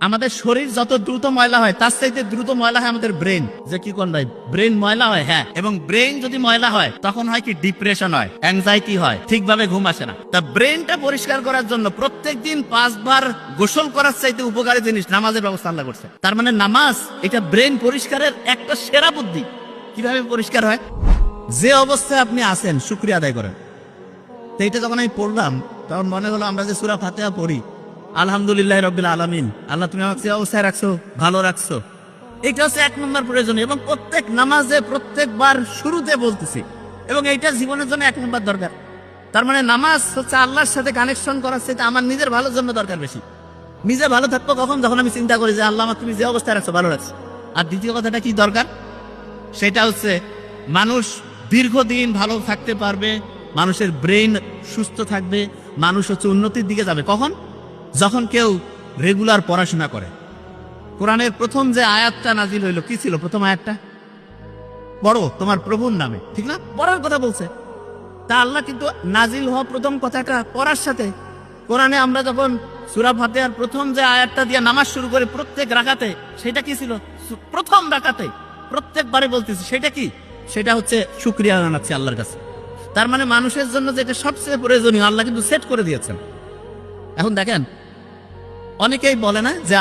আমাদের শরীর যত দ্রুত ময়লা হয় তার চাইতে দ্রুত ময়লা হয় আমাদের ব্রেন। যে কি কোন ভাই, ব্রেন ময়লা হয়? হ্যাঁ। এবং ব্রেন যদি ময়লা হয় তখন হয় কি, ডিপ্রেশন হয়, অ্যাংজাইটি হয়, ঠিকভাবে ঘুম আসে না। তা ব্রেনটা পরিষ্কার করার জন্য প্রত্যেকদিন 5 বার গোসল করার চাইতে উপকারী জিনিস নামাজের ব্যবস্থা আল্লাহ করছে। তার মানে নামাজ এটা ব্রেন পরিষ্কারের একটা সেরা বুদ্ধি। কিভাবে পরিষ্কার হয়? যে অবস্থায় আপনি আছেন শুকরিয়া আদায় করেন। তো এটা যখন আমি পড়লাম তখন মনে হলো আমরা যে সূরা ফাতিহা পড়ি, আলহামদুলিল্লাহ রাব্বিল আলামিন, আল্লাহ তুমি আমাকে যে অবস্থায় রাখছো ভালো রাখছো, এটা হচ্ছে 1 নম্বর প্রয়োজনীয় এবং প্রত্যেক নামাজে প্রত্যেকবার শুরুতে বলতেছি এবং এইটা জীবনের জন্য 1 নম্বর দরকার। তার মানে নামাজ হচ্ছে আল্লাহর সাথে কানেকশন করার সাথে আমার নিজের ভালোর জন্য দরকার বেশি। নিজে ভালো থাকবো কখন? যখন আমি চিন্তা করি যে আল্লাহ আমাকে তুমি যে অবস্থায় রাখছো ভালো রাখছো। আর দ্বিতীয় কথাটা কি দরকার, সেটা হচ্ছে মানুষ দীর্ঘদিন ভালো থাকতে পারবে, মানুষের ব্রেন সুস্থ থাকবে, মানুষ হচ্ছে উন্নতির দিকে যাবে কখন? যখন কেউ রেগুলার পড়াশোনা করে। কোরআনের প্রথম যে আয়াতটা নাজিল হইলো কি ছিল? প্রথম আয়াতটা পড়ো তোমার প্রভুর নামে, ঠিক না? পড়ার কথা বলছে। তা আল্লাহ কিন্তু নাজিল হওয়া প্রথম কথাটা পড়ার সাথে, কোরআনে আমরা যখন সূরা ফাতিহার প্রথম যে আয়াতটা দিয়ে নামাজ শুরু করে প্রত্যেক রাকাতে, সেটা কি ছিল? প্রথম রাকাতে প্রত্যেকবারে বলতেছি সেটা কি? সেটা হচ্ছে শুকরিয়া জানাচ্ছি আল্লাহর কাছে। তার মানে মানুষের জন্য যেটা সবচেয়ে প্রয়োজনীয় আল্লাহ কিন্তু সেট করে দিয়েছেন। এখন দেখেন, অনেকেই বলে না যে